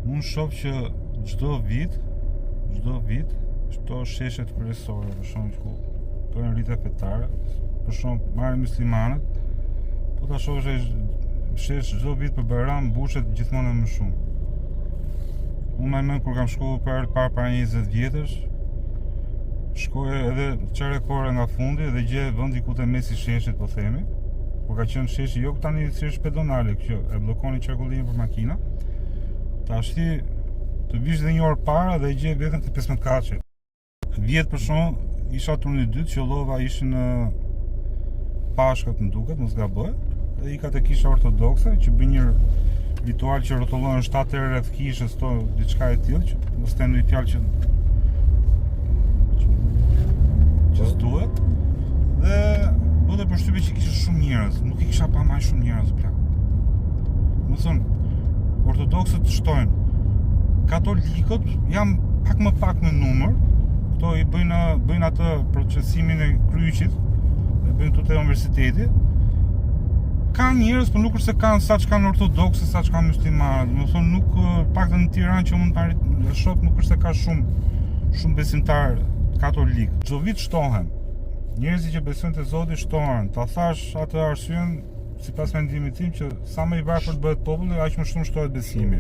Unë shoh që çdo vit këto sheshet kryesore, për shembull ku bëhen rite fetare, për shembull marrin muslimanët, po ta shohësh shesh çdo vit për Bajram mbushet gjithmonë më shumë. Unë më mend kur kam shkuar para 20 vjetësh, shkoj edhe çare kore nga fundi dhe gjej vendi ku te mesi sheshit, po themi, kur ka qenë sheshi jo tani shesh pedonale, kjo e bllokoni qarkullimin për makina. Tashti të vish dhe një orë para dhe gjej vetëm të 15 kaçe. Vjet për shkak isha turni 2, qellova ishin në Pashkat më duket, mos gaboj, dhe ika te kisha ortodokse që bën një ritual që rrotullohen 7 herë rreth kishës, to diçka e tillë që mos them një fjalë që s'duhet. Dhe bëte përshtypje që kishte shumë njerëz, nuk i kisha pa më shumë njerëz plak. Do të thonë, ortodoksët shtojnë. Katolikët jam pak më numër. Këto i bëjnë atë procesimin e kryqit, e bëjnë këtu te universiteti. Ka njerëz, por nuk është se kanë sa që kanë ortodoksë, sa që kanë muslimanë. Do të thonë nuk paktën në Tiranë që mund ta shoh, nuk është se ka shumë besimtar katolik. Çdo vit shtohen. Njerëzit që besojnë te Zoti shtohen. Ta thash atë arsyen sipas mendimit tim që sa më i varfër bëhet populli, aq më shumë shtohet besimi.